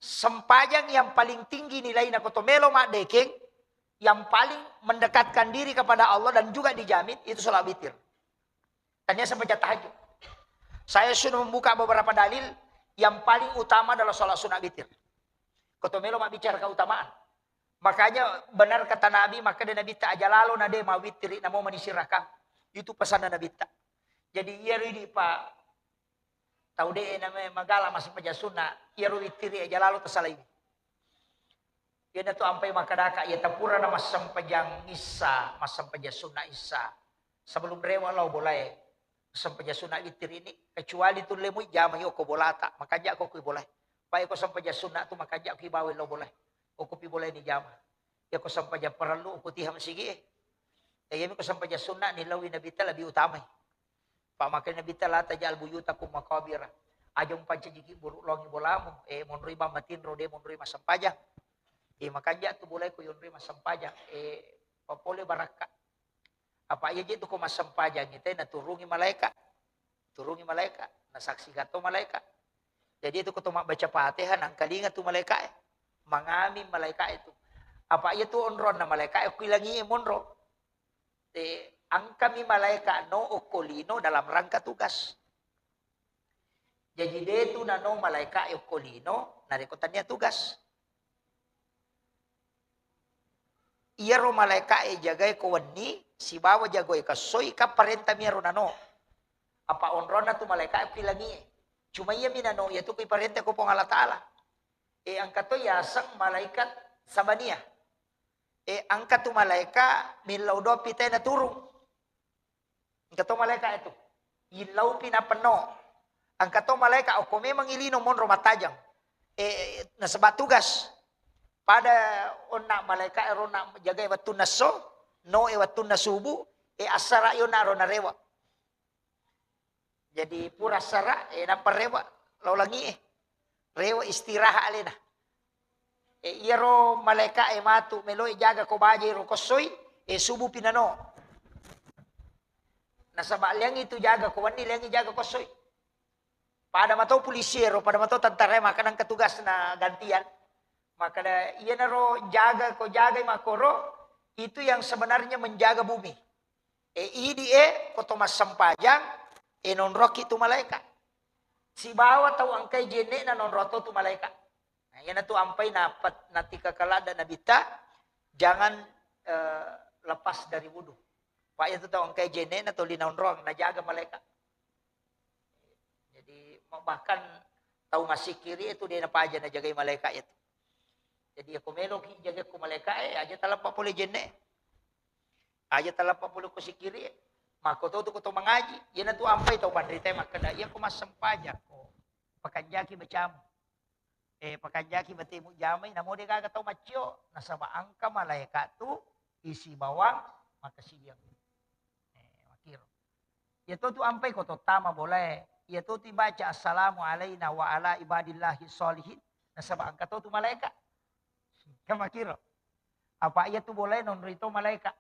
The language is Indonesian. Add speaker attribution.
Speaker 1: Sempajang yang paling tinggi nilai na kotomelo mak dekeng, yang paling mendekatkan diri kepada Allah dan juga dijamin itu sholat witir. Tanya sampai tahajud. Saya sudah membuka beberapa dalil yang paling utama adalah sholat sunat witir. Kotomelo mak bicara keutamaan. Makanya benar kata Nabi, maka Nabi tak aja lalu nade ma witir namo manisiraka. Itu pesan Nabi tak. Jadi iya ini Pak tahu deh namanya magala masih pejasuna, iya witir aja lalu tersalah ini. Ia tu ampai makadaka ia tapura na masam pajang isa, masam pajasuna isa. Sebelum rewa lau boleh masam pajasuna witir ini kecuali tu lemu jama yo ko bolata, makanya aku boleh. Pai ko sampai jasuna tu makanya aku bawa lau boleh. Aku pi boleh ni jama. Ya ko sampai ja perlu aku tiham sige. Ya ko sampai jasuna ni lawi nabi ta lebih utama. Pak makan nabi ta lata jal buyuta kum makabira. Ajong panca jigi buruk longi bolamu, monri matin rode monri masam pajang. Makanya tu boleh ko yun rin masampajang. Papole baraka. Apa aja itu ko masampajang. Ito naturungi malaikat. Turungi malaikat. Nasaksi ka to malaikat. Jadi itu ko baca Fatihah. Ang kalinga tu malaikat. Mangami malaikat itu. Apa aja tu onron na malaikat. Ako ilangi monro. Ang kami malaikat no okolino dalam rangka tugas. Jadi dia tu na no malaikat okolino. Narikotan niya tugas. Iya ro malaika jagay ko wani si bawa jagoy ka soy ka parenta mi ro nano apa onrona tu malaika pilangi cuma iya minano ya tu kay parenta ko pong Allah Taala angka to yasang malaikat sabania angka tu malaika milaudo pitay na turong angka to malaika ito ilaw pinapano angka to malaika o kung memang ilino mon ro matajang nasabat tugas pada onak malaikat rona jaga watun naso no watun nasubu asara yo na rona rewa jadi pura sara na parewa law langi rewa istirahat alena iro malaikat matu melo jaga ko baje ro kosoy subu pinano nasaba liang itu jaga ko wani liang jaga kosoy pada matau polisiero pada matau tentara makanang ketugas na gantian maka iya naro jaga ko jaga makoro itu yang sebenarnya menjaga bumi. Idi koto mas sampajang non roki tu malaikat. Si bawa tahu angkai jene na non roto tu malaikat. Nah, yan tu ampai napat natika kalada nabita jangan lepas dari wudu. Pak itu tahu angkai jene na to linaon rong na jaga malaikat. Jadi bahkan tahu masih kiri itu dia napa aja na jaga malaikat itu. Jadi aku melok jaga ku malaikat aja talapa pole jenne. Aja talapa pole ku sikiri. Mako to ko to mangaji. Yan tu ampai to pandrite makada iya ko masampajak ko. Pakanjaki bacamu. Pakanjaki batemu jamay namo de kaga to macio nasaba angka malaikat tu isi bawang makasiyang. Makiro. Ya to tu ampai ko to tama boleh. Ya to ti baca assalamu alaina wa ala ibadillahi sholihin. Nasaba angka to tu malaikat. Kamakiro. Apa iya tu boleh non rito malaikat.